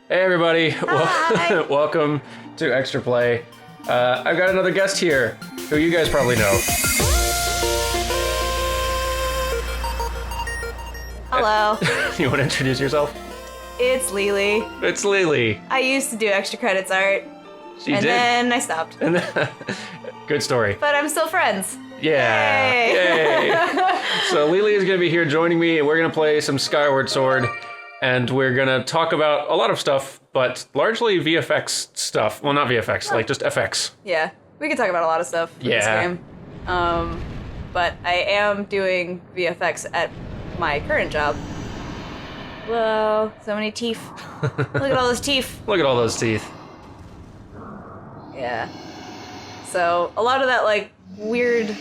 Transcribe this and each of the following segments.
Hey everybody, Hi. welcome to Extra Play. I've got another guest here, who you guys probably know. Hello, You want to introduce yourself? it's LeeLee. It's LeeLee. I used to do extra credits art, She and did. then I stopped. Good story. But I'm still friends. Yeah. Yay. Yay. So LeeLee is going to be here joining me, and we're going to play some Skyward Sword, and we're going to talk about a lot of stuff, but largely VFX stuff. Well, not VFX, like just FX. Yeah, we can talk about a lot of stuff in this game. But I am doing VFX at my current job. Whoa, so many teeth. Look at all those teeth. Look at all those teeth. Yeah. So a lot of that like weird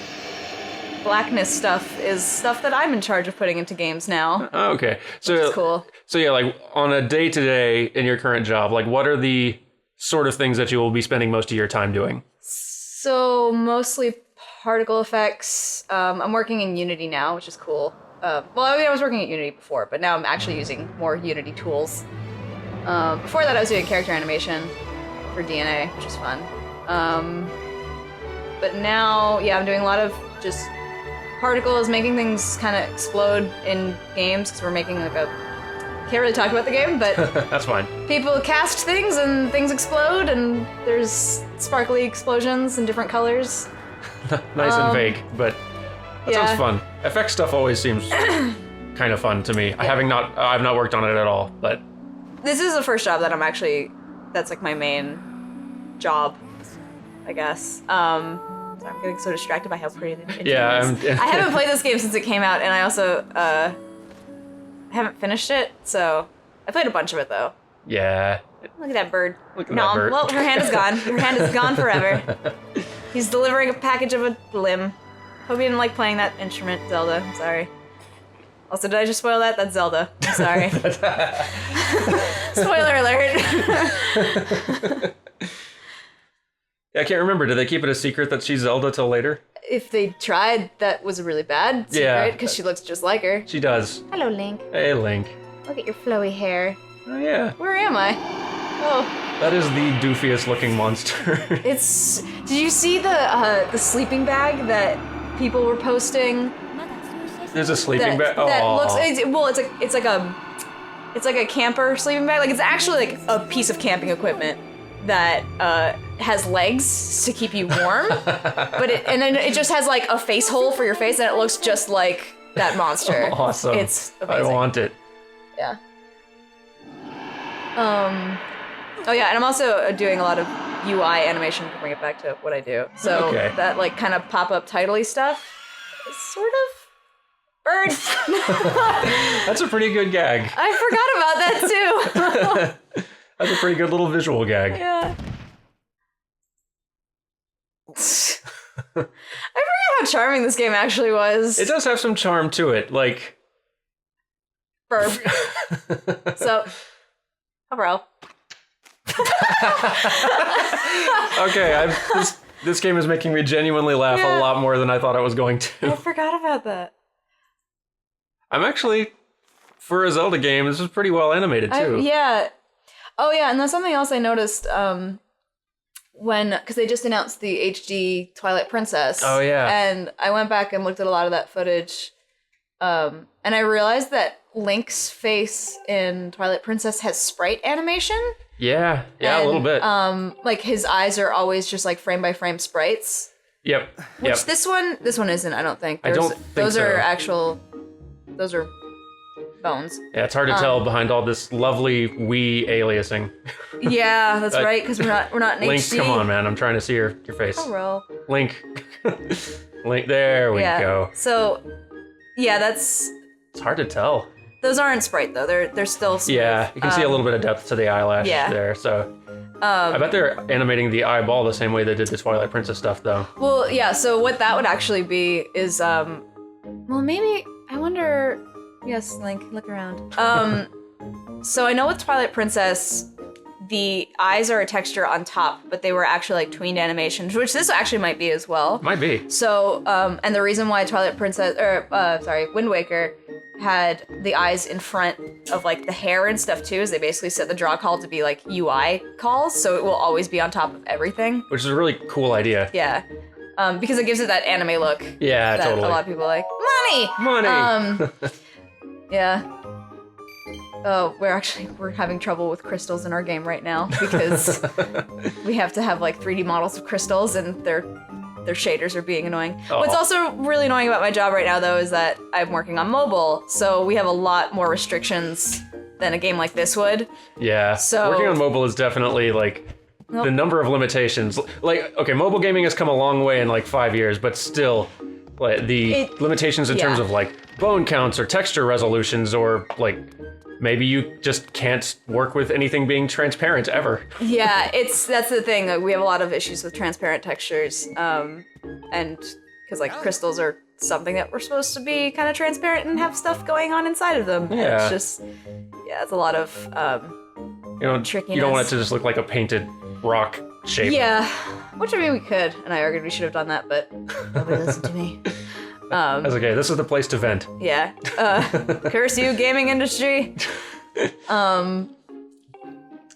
blackness stuff is stuff that I'm in charge of putting into games now. Oh, okay. So Which is cool. So yeah, like on a day-to-day in your current job, like what are the sort of things that you will be spending most of your time doing? So mostly particle effects. I'm working in Unity now, which is cool. Well, I was working at Unity before, but now I'm actually using more Unity tools. Before that, I was doing character animation for DNA, which is fun. But now, yeah, I'm doing a lot of just particles, making things kind of explode in games, because we're making like a... Can't really talk about the game, but... That's fine. People cast things, and things explode, and there's sparkly explosions in different colors. Nice and vague, but that yeah. sounds fun. FX stuff always seems kind of fun to me. Yeah. I've not worked on it at all, but This is the first job that that's like my main job, I guess. So I'm getting so distracted by how pretty the intro yeah, is. I haven't played this game since it came out, and I also haven't finished it, so I played a bunch of it though. yeah. Look at that bird. Look at that bird. Well, her hand is gone. Her hand is gone forever. He's delivering a package of a limb. Hope you didn't like playing that instrument, Zelda. I'm sorry. Also, did I just spoil that? That's Zelda. I'm sorry. Spoiler alert. Yeah, I can't remember. Did they keep it a secret that she's Zelda till later? If they tried, that was a really bad secret, Yeah. because she looks just like her. She does. Hello, Link. Hey, Link. Look at your flowy hair. Oh yeah. Where am I? Oh, That is the doofiest looking monster. it's... Did you see the sleeping bag that people were posting? There's a sleeping bag. That Aw. looks... It's like a camper sleeping bag. Like, it's actually like a piece of camping equipment that has legs to keep you warm, and then it just has like a face hole for your face, and it looks just like that monster. Awesome. It's amazing. I want it. Yeah. Oh yeah, and I'm also doing a lot of UI animation to bring it back to what I do. So Okay. that like kind of pop-up title-y stuff is sort of bird. That's a pretty good gag. I forgot about that too. That's a pretty good little visual gag. Yeah. I forgot how charming this game actually was. It does have some charm to it, like... Burp. So, oh, bro. Okay, this game is making me genuinely laugh Yeah. a lot more than I thought I was going I to. forgot about that. I'm actually, for a Zelda game, this is pretty well animated too. Yeah. Oh yeah, and there's something else I noticed because they just announced the HD Twilight Princess. Oh, yeah. And I went back and looked at a lot of that footage, and I realized that Link's face in Twilight Princess has sprite animation. Yeah, a little bit. Like his eyes are always just like frame by frame sprites. Yep. Which this one isn't. I don't think. I don't think those so. are actual. Those are bones. Yeah, it's hard to tell behind all this lovely Wii aliasing. Yeah, that's right. Because we're not in Link, HD. come on, man! I'm trying to see your face. Oh, roll. Link, Link. There we go. So, yeah, that's. It's hard to tell. Those aren't sprite though. They're still smooth. Yeah, you can see a little bit of depth to the eyelash there. So, I bet they're animating the eyeball the same way they did the Twilight Princess stuff, though. Well, yeah. So what that would actually be is well, maybe I wonder. Yes, Link, look around. So I know with Twilight Princess, the eyes are a texture on top, but they were actually like tweened animations, which this actually might be as well. Might be. So, and the reason why Wind Waker had the eyes in front of like the hair and stuff too, is they basically set the draw call to be like UI calls, so it will always be on top of everything. Which is a really cool idea. Yeah. Because it gives it that anime look. Yeah, that totally. A lot of people are like, money! Money! Yeah. Oh, we're having trouble with crystals in our game right now because we have to have like 3D models of crystals and their shaders are being annoying. Oh. What's also really annoying about my job right now though is that I'm working on mobile, so we have a lot more restrictions than a game like this would. Yeah. So working on mobile is definitely like the number of limitations. Like, okay, mobile gaming has come a long way in like 5 years, but still, like the limitations in terms of like bone counts or texture resolutions, or like maybe you just can't work with anything being transparent ever. Yeah, that's the thing. Like, we have a lot of issues with transparent textures, and because like crystals are something that we're supposed to be kind of transparent and have stuff going on inside of them. Yeah. It's just, it's a lot of trickiness. You don't want it to just look like a painted rock shape. Yeah, which I mean we could, and I argued we should have done that, but nobody listened to me. That's okay. This is the place to vent. Yeah. Curse you, gaming industry. Actually,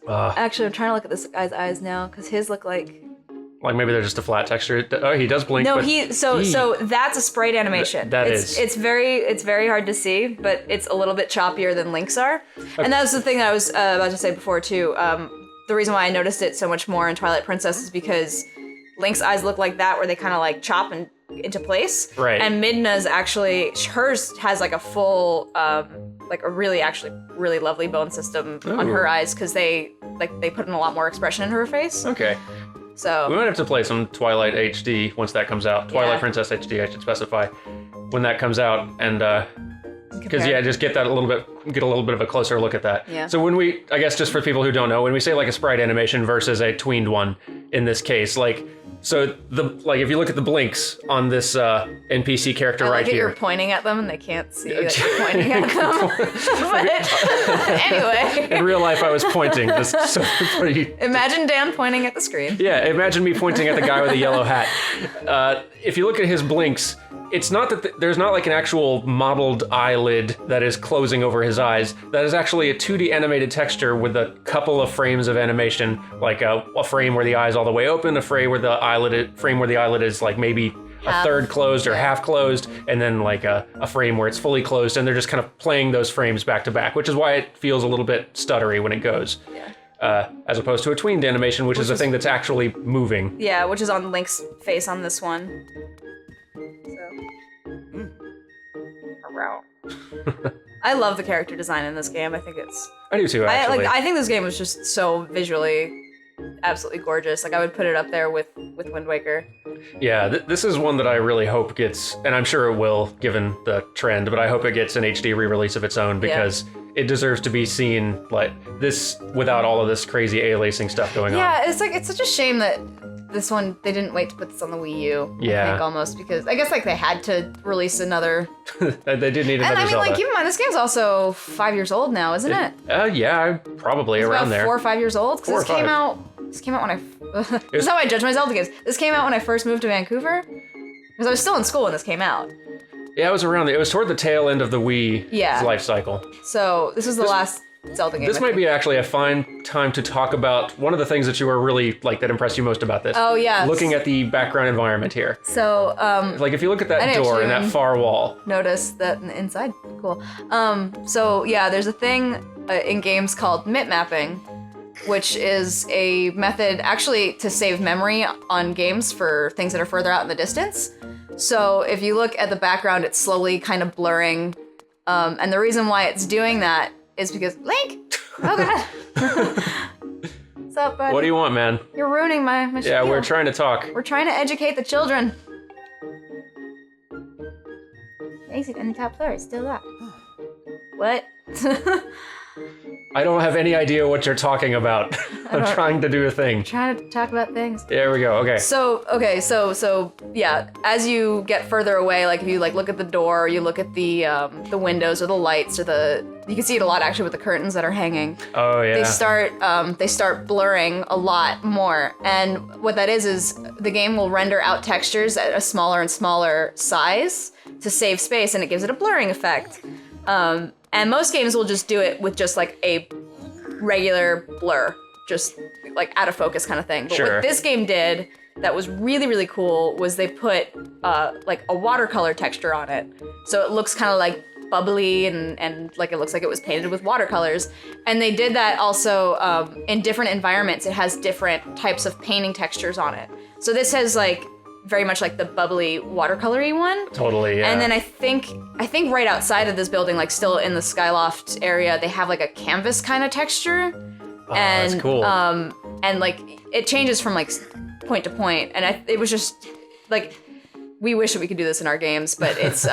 I'm trying to look at this guy's eyes now because his look like maybe they're just a flat texture. Oh, he does blink. No, but so that's a sprite animation. It's very hard to see, but it's a little bit choppier than Link's are. Okay. And that was the thing that I was about to say before too. The reason why I noticed it so much more in Twilight Princess is because Link's eyes look like that, where they kind of like chop into place. Right. And Midna's actually, hers has like a full, like a really lovely bone system on her eyes, because they put in a lot more expression in her face. Okay. So we might have to play some Twilight HD once that comes out. Twilight Princess HD, I should specify, when that comes out, and because just get a little bit of a closer look at that. Yeah. So I guess just for people who don't know, when we say like a sprite animation versus a tweened one, in this case, if you look at the blinks on this NPC character I like right it, here. You're pointing at them and they can't see that you're pointing at them. But anyway. In real life, I was pointing. Imagine Dan pointing at the screen. Yeah, imagine me pointing at the guy with the yellow hat. If you look at his blinks, it's not that there's not like an actual modeled eyelid that is closing over his eyes. That is actually a 2D animated texture with a couple of frames of animation, like a frame where the eye's all the way open, a frame where the eyelid is like maybe a third closed or half closed, and then like a frame where it's fully closed, and they're just kind of playing those frames back to back, which is why it feels a little bit stuttery when it goes. Yeah. As opposed to a tweened animation, which is a thing that's actually moving. Yeah, which is on Link's face on this one. I love the character design in this game. I think I do too, actually. I think this game was just so visually absolutely gorgeous. Like, I would put it up there with Wind Waker. Yeah, this is one that I really hope gets, and I'm sure it will, given the trend, but I hope it gets an HD re-release of its own, because it deserves to be seen like this without all of this crazy aliasing stuff going on. Yeah, it's such a shame that this one, they didn't wait to put this on the Wii U, I think, almost, because I guess like they had to release another. They did need another And I mean, Zelda. like, keep in mind, this game's also 5 years old now, isn't it? Yeah, probably it's around about there. 4 or 5 years old, because this came out when I. This is how I judge my Zelda games. This came out when I first moved to Vancouver, because I was still in school when this came out. Yeah, it was toward the tail end of the Wii's life cycle. So this was the last Zelda game. This might be actually a fine time to talk about one of the things that you were really, that impressed you most about this. Oh, yeah. Looking at the background environment here. So, if you look at that door and that far wall. Notice that inside, cool. So yeah, there's a thing in games called Mipmapping, which is a method actually to save memory on games for things that are further out in the distance. So if you look at the background, it's slowly kind of blurring. And the reason why it's doing that is because, Link! Oh god! What's up, buddy? What do you want, man? You're ruining my spiel. Yeah, we're trying to talk. We're trying to educate the children. Exit on the top floor, it's still locked. What? I don't have any idea what you're talking about. I'm trying to do a thing. Trying to talk about things. There we go. Okay. So yeah, as you get further away, like if you look at the door, or you look at the windows or the lights or you can see it a lot actually with the curtains that are hanging. Oh yeah. They start blurring a lot more, and what that is the game will render out textures at a smaller and smaller size to save space, and it gives it a blurring effect. And most games will just do it with just like a regular blur, just like out of focus kind of thing. But what this game did that was really, really cool was they put like a watercolor texture on it. So it looks kind of like bubbly and like it looks like it was painted with watercolors. And they did that also in different environments. It has different types of painting textures on it. So this has like very much like the bubbly watercolory one. Totally, yeah. And then I think right outside of this building, like still in the Skyloft area, they have like a canvas kind of texture. Oh, and, that's cool. And like it changes from like point to point. And it was just like, we wish that we could do this in our games, but it's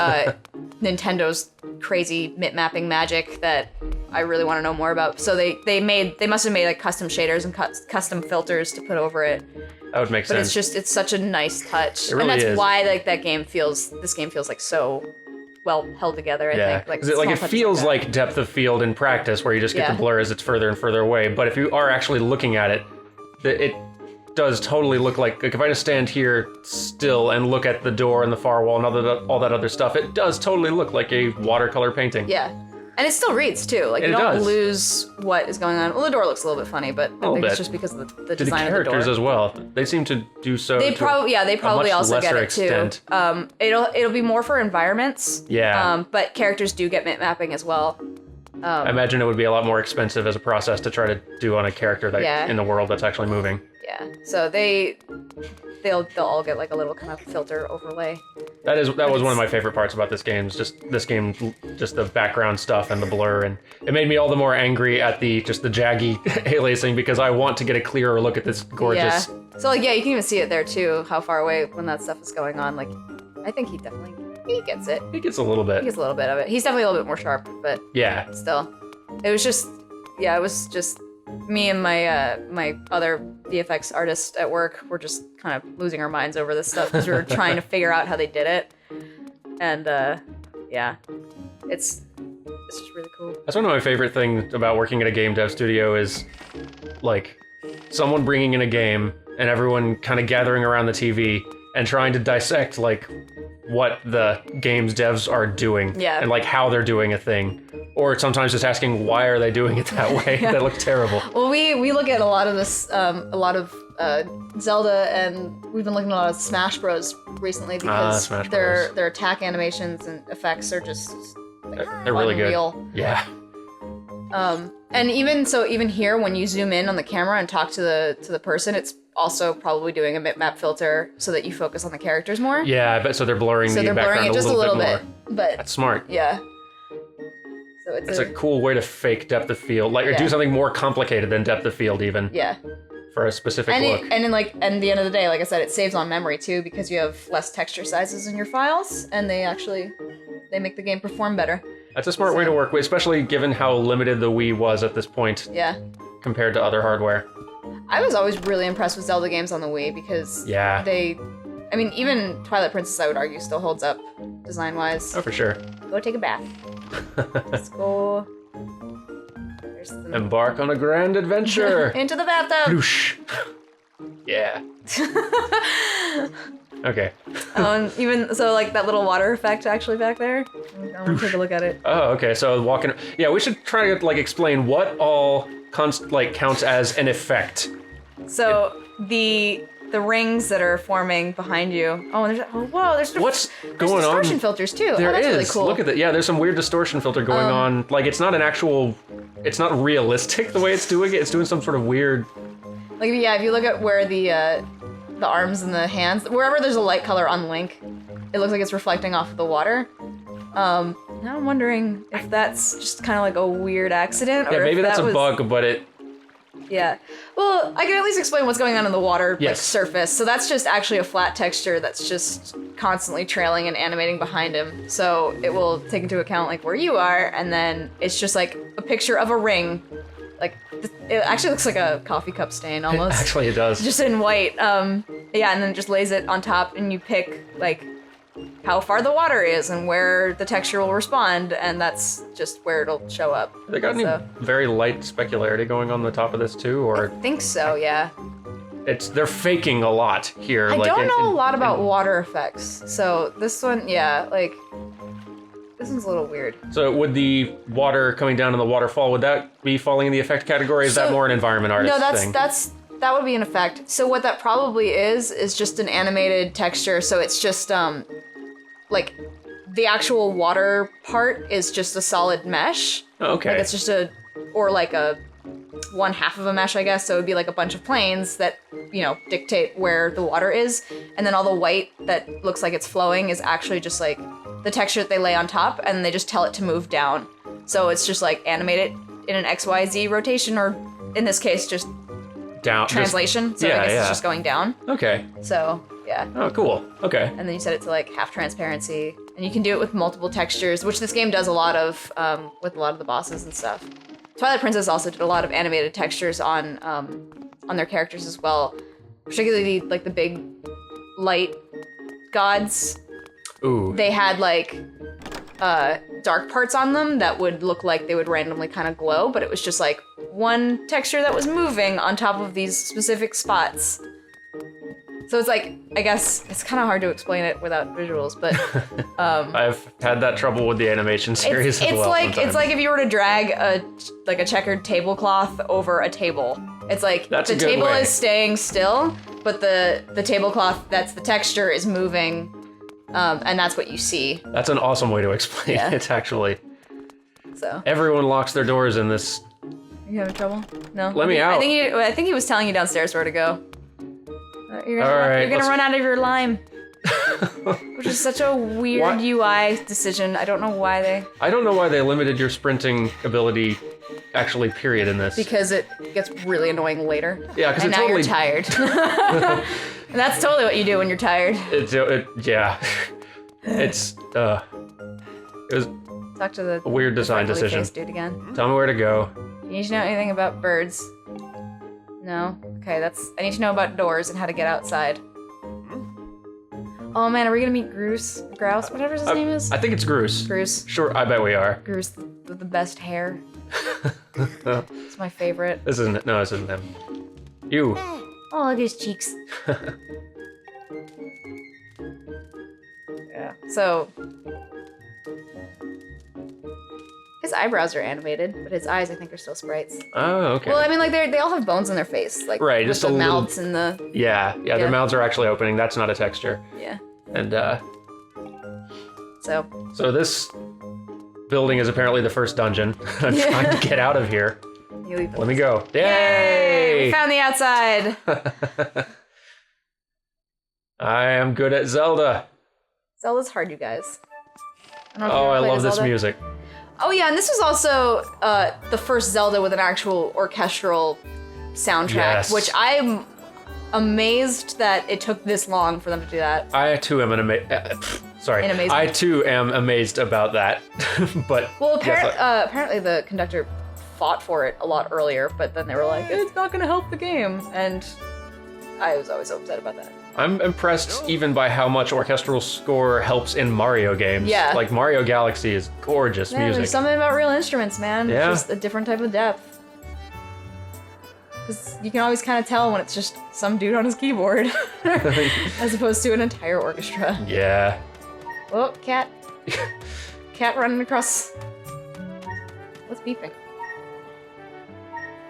Nintendo's crazy mipmapping magic that I really want to know more about. So they must have made like custom shaders and custom filters to put over it. That would make sense. But it's such a nice touch. It really and that's is. why like this game feels like so well held together, I think. Like it feels like depth of field in practice where you just get the blur as it's further and further away. But if you are actually looking at it, it does totally look like if I just stand here still and look at the door and the far wall and all that other stuff, it does totally look like a watercolor painting. Yeah. And it still reads too. Like you don't lose what is going on. Well, the door looks a little bit funny, but I think it's just because of the design of the door. The characters as well. They seem to do so. They probably also get it extent. Too. It'll be more for environments. Yeah. But characters do get mipmapping as well. I imagine it would be a lot more expensive as a process to try to do on a character that in the world that's actually moving. Yeah. So they'll all get like a little kind of filter overlay. That was one of my favorite parts about this game. Just the background stuff and the blur, and it made me all the more angry at the jaggy aliasing because I want to get a clearer look at this gorgeous. Yeah. So like you can even see it there too, how far away when that stuff is going on. Like I think he gets it. He gets a little bit. He gets a little bit of it. He's definitely a little bit more sharp, but yeah. Still, it was just me and my my other VFX artist at work were just kind of losing our minds over this stuff because we were trying to figure out how they did it, and it's just really cool. That's one of my favorite things about working at a game dev studio is like someone bringing in a game and everyone kind of gathering around the TV and trying to dissect like what the game's devs are doing and like how they're doing a thing, or sometimes just asking why are they doing it that way. That looks terrible. Well, we look at a lot of this, a lot of Zelda, and we've been looking at a lot of Smash Bros recently because their attack animations and effects are just like, they're really unreal. Good. Yeah. And even here, when you zoom in on the camera and talk to the person, it's also probably doing a mipmap filter so that you focus on the characters more. Yeah, I bet so they're blurring the background it just a little bit. But that's smart. Yeah. So it's a cool way to fake depth of field, like or do something more complicated than depth of field even. Yeah. For a specific look. And at the end of the day, like I said, it saves on memory too because you have less texture sizes in your files, and they make the game perform better. That's a smart way to work with, especially given how limited the Wii was at this point. Yeah. Compared to other hardware. I was always really impressed with Zelda games on the Wii because even Twilight Princess, I would argue, still holds up design-wise. Oh, for sure. Go take a bath. Let's go. Embark on a grand adventure. Into the bathtub. Whoosh. Yeah. Okay. And even so, like that little water effect actually back there. I want to take a look at it. Oh, okay. So walking. Yeah, we should try to like explain what all counts as an effect. So the rings that are forming behind you. Oh, there's what's going on? Distortion filters too. There that's is. Really cool. Look at that. Yeah, there's some weird distortion filter going on. Like it's not it's not realistic the way it's doing it. It's doing some sort of weird. Like if you look at where the arms and the hands, wherever there's a light color on Link, it looks like it's reflecting off of the water. Now I'm wondering if that's just kind of like a weird accident. Yeah, or maybe if that's that a bug, but it. Yeah. Well, I can at least explain what's going on in the water surface. So that's just actually a flat texture that's just constantly trailing and animating behind him. So it will take into account like where you are, and then it's just like a picture of a ring. Like it actually looks like a coffee cup stain almost. Actually, it does. Just in white. And then just lays it on top, and you pick like how far the water is and where the texture will respond, and that's just where it'll show up. They got any very light specularity going on the top of this too, or? I think so, yeah. They're faking a lot here. I don't know a lot about water effects, so this one, yeah, like This one's a little weird. So would the water coming down in the waterfall, would that be falling in the effect category? Is that more an environment artist thing? No, that would be an effect. So what that probably is just an animated texture. So it's just like the actual water part is just a solid mesh. Okay. Like it's just one half of a mesh, I guess. So it would be like a bunch of planes that, dictate where the water is. And then all the white that looks like it's flowing is actually just like the texture that they lay on top, and they just tell it to move down. So it's just like animated in an XYZ rotation, or in this case, just down translation. So I guess it's just going down. Okay. So yeah. Oh, cool. Okay. And then you set it to like half transparency, and you can do it with multiple textures, which this game does a lot of with a lot of the bosses and stuff. Twilight Princess also did a lot of animated textures on their characters as well, particularly like the big light gods. Ooh. They had like dark parts on them that would look like they would randomly kind of glow, but it was just like one texture that was moving on top of these specific spots. So it's like, I guess it's kind of hard to explain it without visuals, but I've had that trouble with the animation series as well. It's like if you were to drag a checkered tablecloth over a table. It's like the table is staying still, but the tablecloth, that's the texture, is moving, and that's what you see. That's an awesome way to explain it, actually. So everyone locks their doors in this. Are you having trouble? No. Let me out. I think he was telling you downstairs where to go. You're gonna run out of your lime. Which is such a weird UI decision. I don't know why they limited your sprinting ability, actually, period, in this. Because it gets really annoying later. Yeah, because now you're tired. And that's totally what you do when you're tired. Yeah. It was Talk to the a weird design decision. Dude again. Tell me where to go. You need to know anything about birds? No? Okay, I need to know about doors and how to get outside. Oh man, are we gonna meet Groose? Grouse? Whatever his name is? I think it's Groose. Groose. Sure, I bet we are. Groose with the best hair. It's my favorite. This isn't him. You. Oh, look at his cheeks. Yeah. So his eyebrows are animated, but his eyes, I think, are still sprites. Oh, okay. Well, I mean, like they all have bones in their face, like right, with just the a little mouths and the yeah. Their mouths are actually opening. That's not a texture. Yeah. And So this building is apparently the first dungeon. I'm trying to get out of here. Let me go. Yay! We found the outside. I am good at Zelda. Zelda's hard, you guys. I love this music. Oh yeah, and this was also the first Zelda with an actual orchestral soundtrack, which I'm amazed that it took this long for them to do that. I too am I too am amazed about that. But apparently the conductor fought for it a lot earlier, but then they were like, it's not going to help the game, and I was always so upset about that. I'm impressed even by how much orchestral score helps in Mario games. Yeah. Like Mario Galaxy is gorgeous music. There's something about real instruments, man. Yeah. It's just a different type of depth. Because you can always kind of tell when it's just some dude on his keyboard as opposed to an entire orchestra. Yeah. Oh, cat. Cat running across. What's beeping?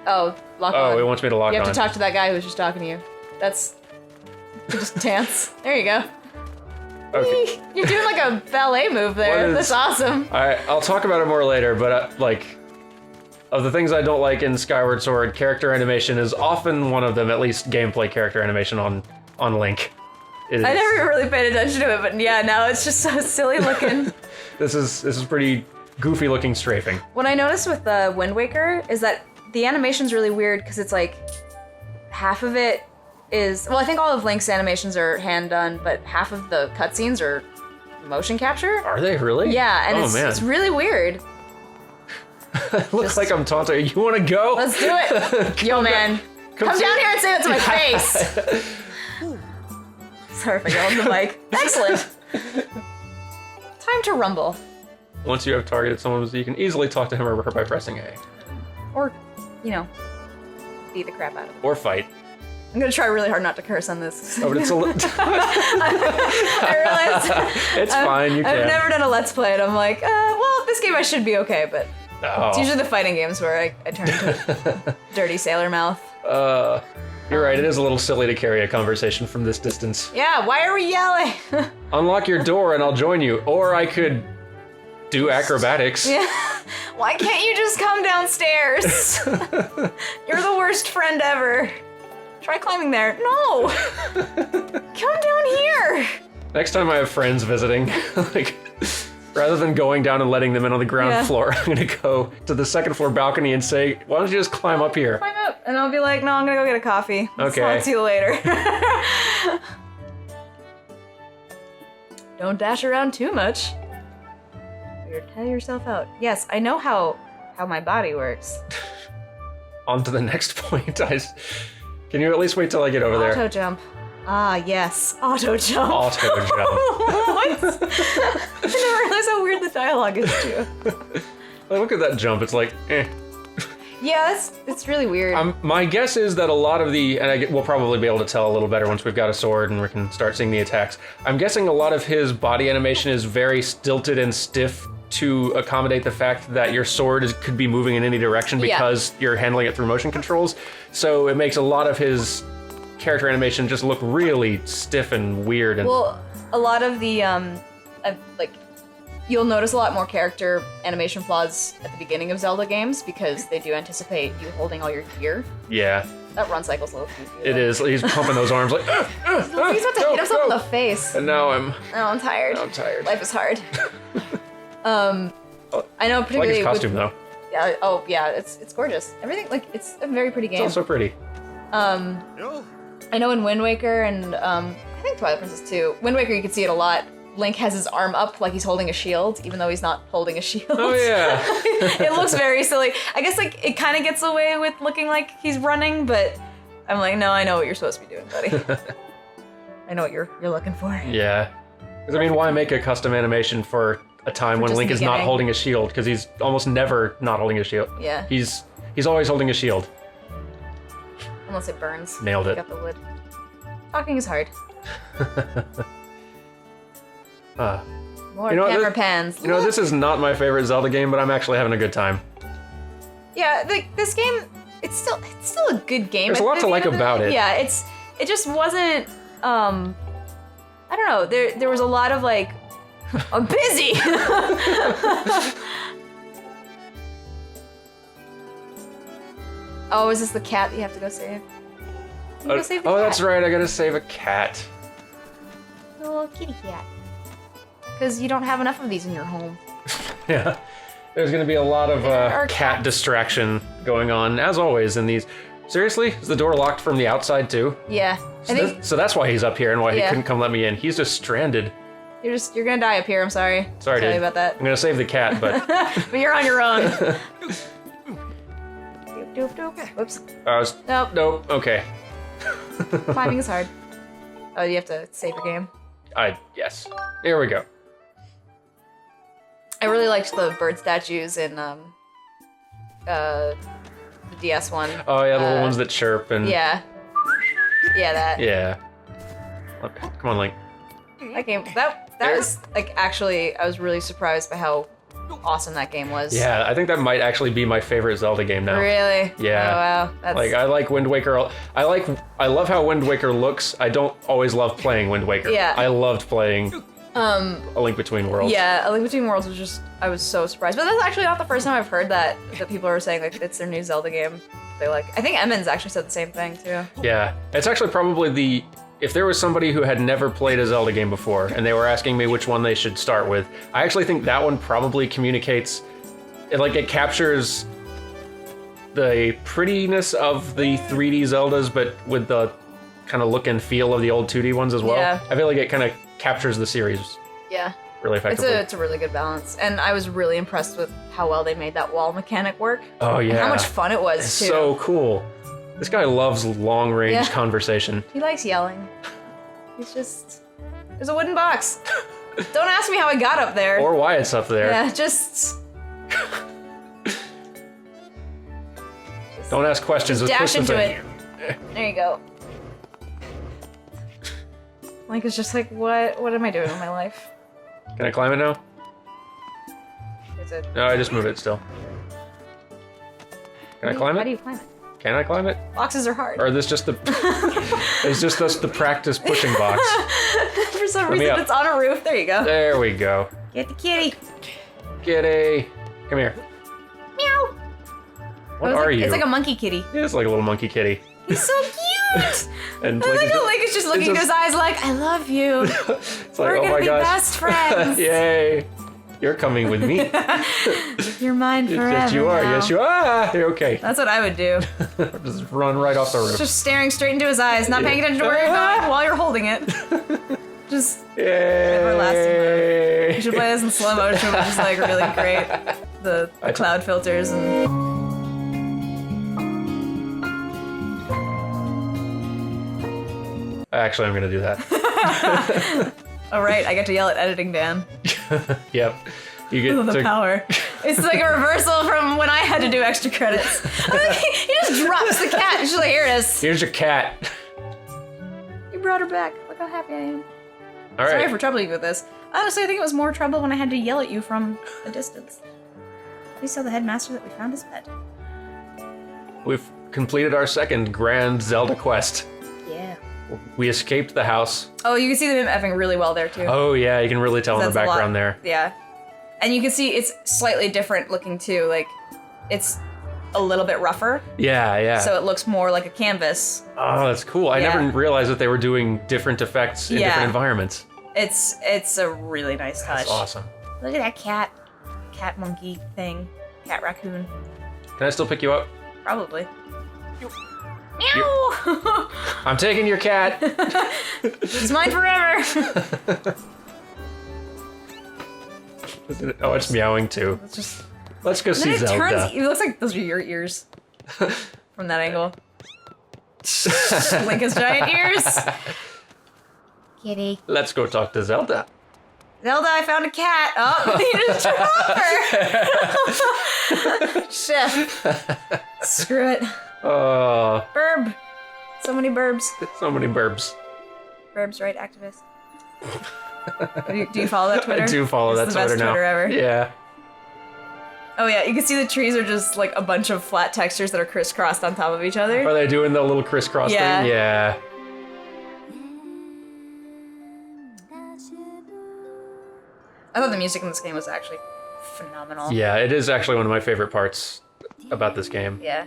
Oh, lock on. Oh, it wants me to lock on. You have to talk to that guy who was just talking to you. That's just dance. There you go. Okay. You're doing like a ballet move there. That's awesome. I'll talk about it more later, but of the things I don't like in Skyward Sword, character animation is often one of them, at least gameplay character animation on Link. I never really paid attention to it, but yeah, now it's just so silly looking. This is pretty goofy looking strafing. What I noticed with Wind Waker is that the animation's really weird because it's like half of it is, well, I think all of Link's animations are hand done, but half of the cutscenes are motion capture. Are they really? Yeah, and it's really weird. It looks like I'm taunting. You want to go? Let's do it. Yo, man. Come down here and say that to my face. Sorry if I yelled on the mic. Excellent. Time to rumble. Once you have targeted someone, you can easily talk to him or her by pressing A. Or, beat the crap out of them. Or fight. I'm gonna try really hard not to curse on this. Oh, but it's a little... I realized It's fine, you can. I've never done a Let's Play, and I'm like, well, this game I should be okay, but it's usually the fighting games where I turn into dirty sailor mouth. You're right, it is a little silly to carry a conversation from this distance. Yeah, why are we yelling? Unlock your door and I'll join you, or I could do acrobatics. Yeah. Why can't you just come downstairs? You're the worst friend ever. Try climbing there. No! Come down here! Next time I have friends visiting, like, rather than going down and letting them in on the ground floor, I'm gonna go to the second floor balcony and say, why don't you just climb up here? Climb up. And I'll be like, no, I'm gonna go get a coffee. Okay. I'll see you later. Don't dash around too much. You're tire yourself out. Yes, I know how my body works. On to the next point. Can you at least wait till I get over there? Auto jump. Ah, yes. Auto jump. Auto jump. What? I didn't realize how weird the dialogue is, too. Like, look at that jump. It's like, eh. Yeah, it's really weird. My guess is that a lot of we'll probably be able to tell a little better once we've got a sword and we can start seeing the attacks. I'm guessing a lot of his body animation is very stilted and stiff to accommodate the fact that your sword could be moving in any direction because you're handling it through motion controls. So it makes a lot of his character animation just look really stiff and weird. And well, a lot of the you'll notice a lot more character animation flaws at the beginning of Zelda games because they do anticipate you holding all your gear. Yeah. That run cycle's a little goofy. It is. He's pumping those arms like. He's about to hit himself in the face. And now I'm tired. I'm tired. Life is hard. I know particularly. I like his costume though. Yeah. Oh yeah. It's gorgeous. Everything it's a very pretty game. It's also pretty. I know in Wind Waker and I think Twilight Princess too. Wind Waker you can see it a lot. Link has his arm up like he's holding a shield, even though he's not holding a shield. Oh yeah. It looks very silly. I guess like it kind of gets away with looking like he's running, but I'm like, no, I know what you're supposed to be doing, buddy. I know what you're looking for. Yeah. Because I mean, why make a custom animation for a time when Link is not holding a shield? Because he's almost never not holding a shield. Yeah. He's always holding a shield. Unless it burns. Nailed it. Got the wood. Talking is hard. More camera pans. You know, this is not my favorite Zelda game, but I'm actually having a good time. Yeah, this game, it's still a good game. There's a lot to like about it. Yeah, it just wasn't. I don't know. There was a lot of like, I'm busy. Oh, is this the cat that you have to go save? You go save the cat. That's right. I gotta save a cat. Little kitty cat. Because you don't have enough of these in your home. Yeah. There's gonna be a lot of cat distraction going on, as always, in these. Seriously? Is the door locked from the outside, too? Yeah. So that's why he's up here and why he couldn't come let me in. He's just stranded. You're gonna die up here, I'm sorry. Sorry, dude. dude. About that. I'm gonna save the cat, but... But you're on your own. Doop, doop, doop. Whoops. Nope. Okay. Climbing is hard. Oh, you have to save your game? Yes. Here we go. I really liked the bird statues in the DS one. Oh yeah, the little ones that chirp and... Yeah. Yeah, that. Yeah. Okay. Come on, Link. That game, that was, like, actually, I was really surprised by how awesome that game was. Yeah, I think that might actually be my favorite Zelda game now. Really? Yeah. Oh, wow. That's... Like, I like Wind Waker. I love how Wind Waker looks. I don't always love playing Wind Waker. Yeah. I loved playing A Link Between Worlds. Yeah, A Link Between Worlds was just, I was so surprised. But that's actually not the first time I've heard that people are saying, like, it's their new Zelda game. They like, I think Emmons actually said the same thing, too. Yeah. It's actually probably if there was somebody who had never played a Zelda game before and they were asking me which one they should start with, I actually think that one probably communicates, it captures the prettiness of the 3D Zeldas, but with the kind of look and feel of the old 2D ones as well. Yeah. I feel like it kind of captures the series. Yeah. Really effectively. It's a really good balance. And I was really impressed with how well they made that wall mechanic work. Oh yeah. And how much fun it was, too. So cool. This guy loves long-range conversation. He likes yelling. He's just... There's a wooden box. Don't ask me how I got up there. Or why it's up there. Yeah, just Don't ask questions. dash into it. There you go. Link is just like, what am I doing with my life? Can I climb it now? Is it? No, I just move it still. Can I climb it? How do you climb it? Can I climb it? Boxes are hard. Or is this just the... is just us the practice pushing box? For some reason, it's on a roof. There you go. There we go. Get the kitty. Kitty. Come here. Meow. What are you? It's like a monkey kitty. It is like a little monkey kitty. He's so cute. And I like how Link is just looking into his eyes like, I love you. It's like, We're oh gonna my be gosh. best friends. Yay. You're coming with me. You're mine forever. Yes, you are. now. Yes, you are. You're okay. That's what I would do. Just run right off the roof. Just staring straight into his eyes, not paying attention to where you're going while you're holding it. Just everlasting mode. You should play this in slow motion, which is like really great. The cloud filters and. Actually, I'm gonna do that. Oh right, I get to yell at editing Dan. Yep. You get The power. It's like a reversal from when I had to do extra credits. He just drops the cat. She's like, here it is. Here's your cat. You brought her back. Look how happy I am. All right. Sorry for troubling you with this. Honestly, I think it was more trouble when I had to yell at you from a distance. Please tell the headmaster that we found his pet. We've completed our second grand Zelda quest. Yeah. We escaped the house. Oh, you can see the Mipmapping really well there too. Oh yeah, you can really tell in the That's a lot. background there. Yeah. And you can see it's slightly different looking too. Like, it's a little bit rougher. Yeah, yeah. So it looks more like a canvas. Oh, that's cool. I Yeah. never realized that they were doing different effects in different environments. It's a really nice touch. That's awesome. Look at that cat monkey thing. Cat raccoon. Can I still pick you up? Probably. Meow! I'm taking your cat. It's mine forever! Oh, it's meowing too. Let's go see Then it Zelda. turns, it looks like those are your ears. From that angle. Link has giant ears. Kitty. Let's go talk to Zelda. Zelda, I found a cat. Oh, you just dropped her. Shit. Screw it. Oh, Burb. So many burbs. so many burbs. Burbs, right, activist? Do you follow that Twitter? I do follow that It's the Twitter best now. Twitter ever. Yeah. Oh yeah, you can see the trees are just like a bunch of flat textures that are crisscrossed on top of each other. Are they doing the little crisscross Yeah. thing? Yeah. I thought the music in this game was actually phenomenal. Yeah, it is actually one of my favorite parts about this game. Yeah.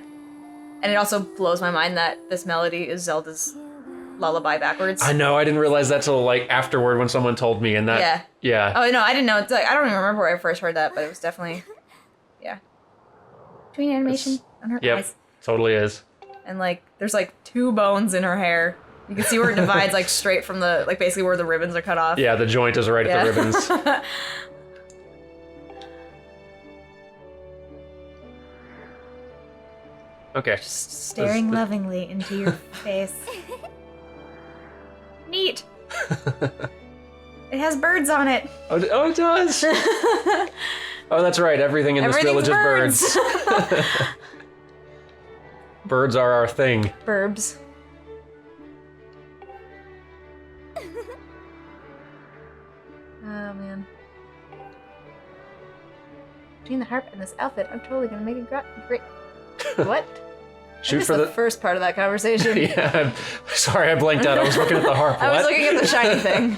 And it also blows my mind that this melody is Zelda's lullaby backwards. I know, I didn't realize that till like afterward when someone told me, and that. Yeah. Yeah. Oh no, I didn't know. It's like, I don't even remember where I first heard that, but it was definitely, yeah. Between animation on her Yep. eyes. Totally is. And like, there's like 2 bones in her hair. You can see where it divides like straight from the, like basically where the ribbons are cut off. Yeah, the joint is right at the ribbons. Okay. Just staring lovingly into your face. Neat. It has birds on it. Oh, it does. Oh, that's right. Everything in this village is birds. Birds are our thing. Burbs. Oh man. Between the harp and this outfit, I'm totally gonna make a great. What? Shoot missed for the first part of that conversation. Yeah, I'm sorry, I blanked out. I was looking at the harp. I was What? looking at the shiny thing.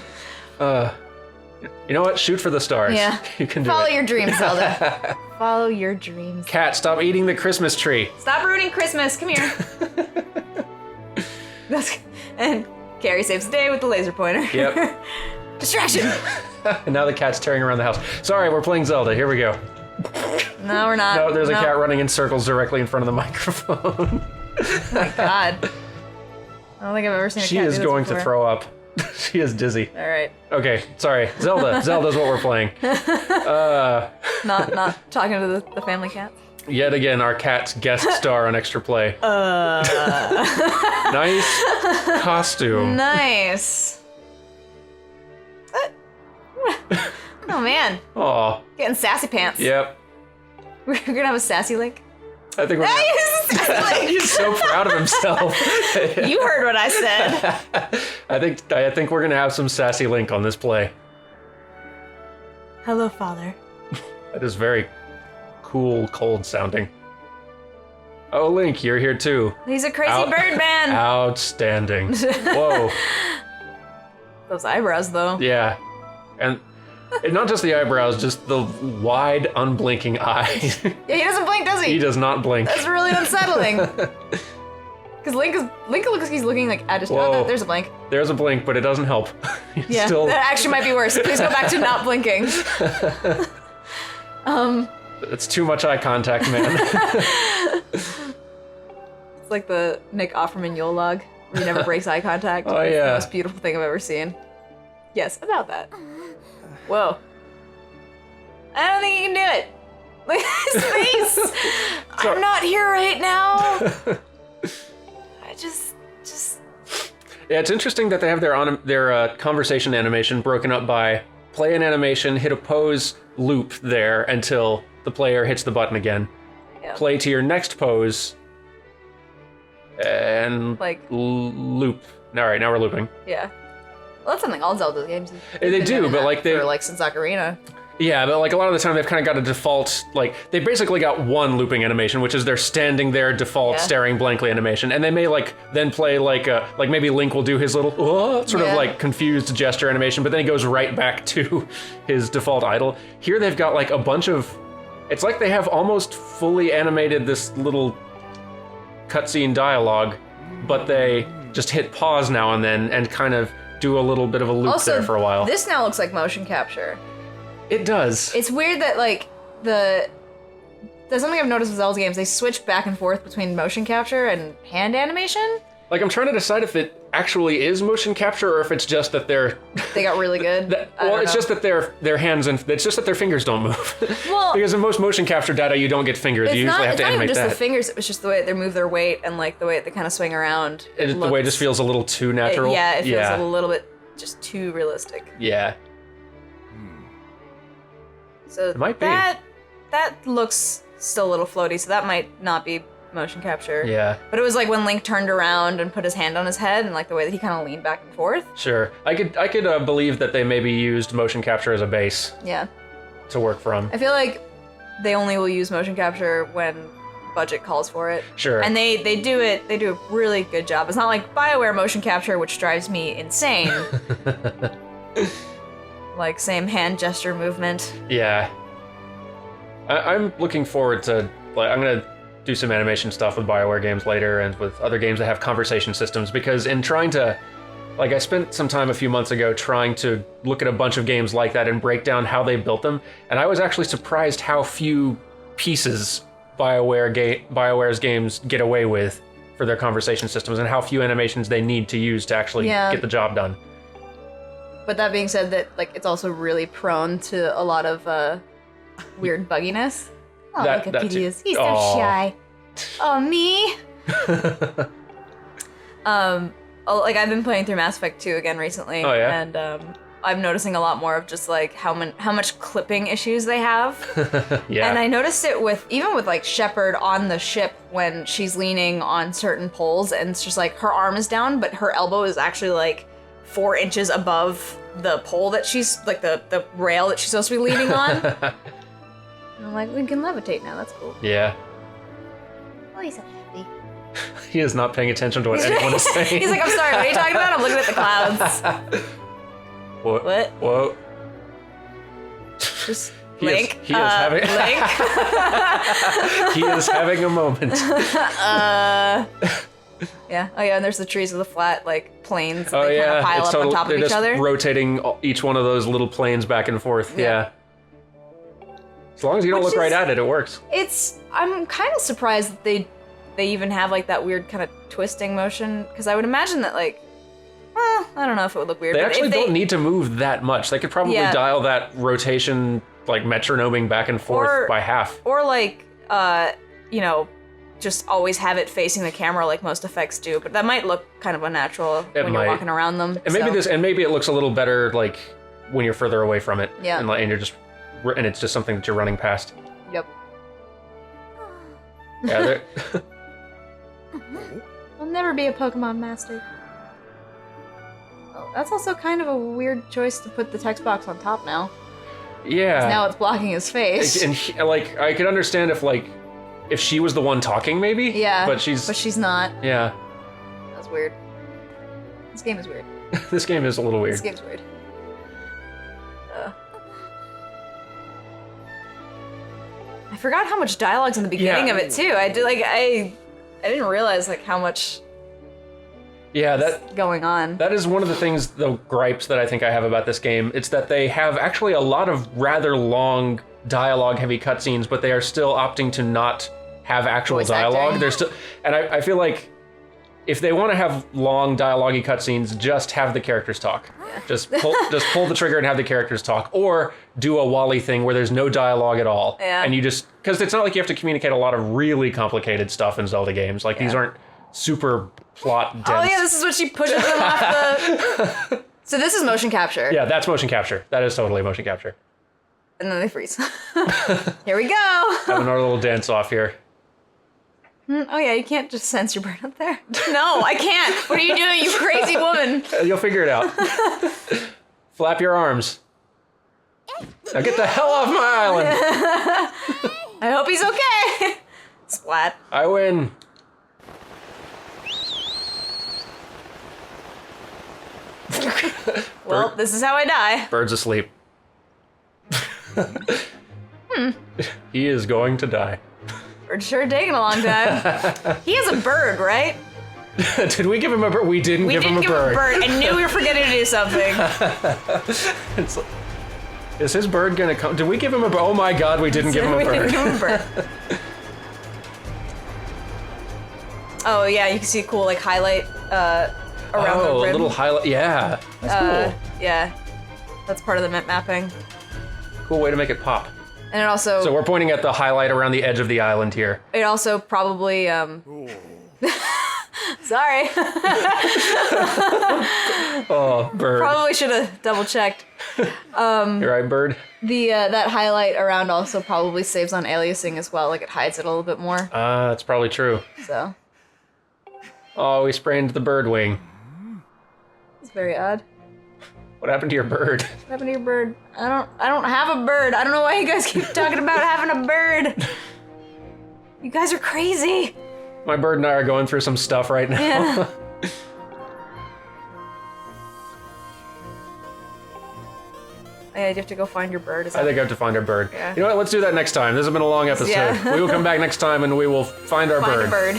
You know what? Shoot for the stars. Yeah. You can do Follow it. your dreams, Zelda. Follow your dreams. Cat, stop eating the Christmas tree. Stop ruining Christmas. Come here. And Carrie saves the day with the laser pointer. Yep. Distraction. And now the cat's tearing around the house. Sorry, we're playing Zelda. Here we go. No, we're not. No, there's a No. cat running in circles directly in front of the microphone. Oh my god. I don't think I've ever seen a She cat is do this going to before. throw up. She is dizzy. All right. Okay, sorry. Zelda. Zelda's what we're playing. Not talking to the family cat. Yet again, our cat's guest star on Extra Play. Nice costume. Nice. Oh man, Aw. getting sassy pants. Yep. We're gonna have a sassy Link. I think we're. Hey, sassy Link. He's so proud of himself. You heard what I said. I think we're gonna have some sassy Link on this play. Hello, Father. That is very cool, cold sounding. Oh, Link, you're here too. He's a crazy bird man. Outstanding. Whoa. Those eyebrows, though. Yeah. And not just the eyebrows, just the wide, unblinking eyes. Yeah, he doesn't blink, does he? He does not blink. That's really unsettling. Because Link looks like he's looking like at his... Oh, there's a blink. There's a blink, but it doesn't help. Yeah, that actually might be worse. Please go back to not blinking. It's too much eye contact, man. It's like the Nick Offerman Yule log, where he never breaks eye contact. Oh, it's yeah. the most beautiful thing I've ever seen. Yes, about that. Whoa. I don't think he can do it. Look at his face. I'm not here right now. I just. Yeah, it's interesting that they have their conversation animation broken up by play an animation, hit a pose, loop there until the player hits the button again. Yeah. Play to your next pose, and like loop. All right, now we're looping. Yeah. Well, that's something all Zelda games. They do, but like they since Ocarina. Yeah, but like a lot of the time they've kind of got a default, like they basically got one looping animation, which is their standing there default staring blankly animation, and they may like then play like maybe Link will do his little sort of like confused gesture animation, but then he goes right back to his default idle. Here they've got like a bunch of, it's like they have almost fully animated this little cutscene dialogue, but they just hit pause now and then and kind of do a little bit of a loop there for a while. This now looks like motion capture. It does. It's weird that like there's something I've noticed with Zelda games, they switch back and forth between motion capture and hand animation. Like I'm trying to decide if it actually is motion capture or if it's just that they got really good. It's just that their hands and it's just that their fingers don't move. Well, because in most motion capture data you don't get fingers. You usually have to animate that. It's not even just the fingers, it's just the way they move their weight and like the way they kind of swing around. The way it just feels a little too natural. It feels a little bit just too realistic. Yeah. So it might be. That looks still a little floaty, so that might not be motion capture. Yeah. But it was like when Link turned around and put his hand on his head and like the way that he kind of leaned back and forth. Sure. I could believe that they maybe used motion capture as a base. Yeah. To work from. I feel like they only will use motion capture when budget calls for it. Sure. And they do a really good job. It's not like BioWare motion capture, which drives me insane. Like same hand gesture movement. Yeah. I'm looking forward to, like, I'm gonna do some animation stuff with BioWare games later and with other games that have conversation systems, because in trying to, like, I spent some time a few months ago trying to look at a bunch of games like that and break down how they built them, and I was actually surprised how few pieces BioWare's games get away with for their conversation systems and how few animations they need to use to actually get the job done. But that being said, that like it's also really prone to a lot of weird bugginess. Oh, look at Petey. He's so shy. Oh, me? Like I've been playing through Mass Effect 2 again recently. Oh, yeah? And I'm noticing a lot more of just like how much clipping issues they have. Yeah. And I noticed it even with like Shepard on the ship when she's leaning on certain poles and it's just like her arm is down, but her elbow is actually like 4 inches above the pole that she's, like the rail that she's supposed to be leaning on. And I'm like, we can levitate now, that's cool. Yeah. Oh, he's so happy. He is not paying attention to what anyone is saying. He's like, I'm sorry, what are you talking about? I'm looking at the clouds. What? Whoa. Just He Link. Is having Link. He is having a moment. Yeah. Oh yeah, and there's the trees with the flat like planes that Oh they kind yeah, of pile it's up on top of they're each other. rotating each one of those little planes back and forth. Yeah. As long as you don't look right at it, it works. I'm kind of surprised that they even have like that weird kind of twisting motion, because I would imagine that like, I don't know if it would look weird. They but actually if don't need to move that much. They could probably dial that rotation, like metronoming back and forth by half. Or like, just always have it facing the camera like most effects do, but that might look kind of unnatural when you're walking around them. And maybe it looks a little better like when you're further away from it. Yeah. And it's just something that you're running past. Yep. Yeah. I'll never be a Pokemon master. that's also kind of a weird choice to put the text box on top now. Yeah. Now it's blocking his face. And I could understand if she was the one talking, maybe. Yeah. But she's not. Yeah. That's weird. This game is weird. This game is a little weird. This game's weird. I forgot how much dialogue's in the beginning of it too. I didn't realize how much. Yeah, is going on. That is one of the things, the gripes that I think I have about this game. It's that they have actually a lot of rather long dialogue-heavy cutscenes, but they are still opting to not have actual Voice dialogue. acting. They're still, and I feel like if they want to have long dialogue-y cutscenes, just have the characters talk. Yeah. Just pull the trigger and have the characters talk, or do a Wally thing where there's no dialogue at all, and you just because it's not like you have to communicate a lot of really complicated stuff in Zelda games. Like these aren't super plot dense. Oh yeah, this is what she pushes them off the. So this is motion capture. Yeah, that's motion capture. That is totally motion capture. And then they freeze. Here we go. Have another little dance off here. Oh yeah, you can't just sense your bird up there. No, I can't. What are you doing, you crazy woman? You'll figure it out. Flap your arms. Now get the hell off my island. I hope he's okay. Splat. I win. Well, this is how I die. Bird's asleep. He is going to die. Bird's sure taking a long time. He has a bird, right? Did we give him a bird? We didn't give him a bird. I knew we were forgetting to do something. Is his bird gonna come? Did we give him a bird? Oh my god, we didn't give him a bird. Didn't give him a bird. Oh yeah, you can see a cool highlight around the rim. A little highlight. Yeah, that's cool. Yeah, that's part of the Mipmapping. Cool way to make it pop. And it also. So we're pointing at the highlight around the edge of the island here. It also probably. Sorry. Oh, bird. Probably should have double checked. You're right, bird. The that highlight around also probably saves on aliasing as well. It hides it a little bit more. That's probably true. So. Oh, we sprained the bird wing. It's very odd. What happened to your bird? What happened to your bird? I don't have a bird. I don't know why you guys keep talking about having a bird. You guys are crazy. My bird and I are going through some stuff right now. Yeah. Yeah, you have to go find your bird. I think I have to find our bird. Yeah. You know what? Let's do that next time. This has been a long episode. Yeah. We will come back next time and we will find our bird. Find a bird.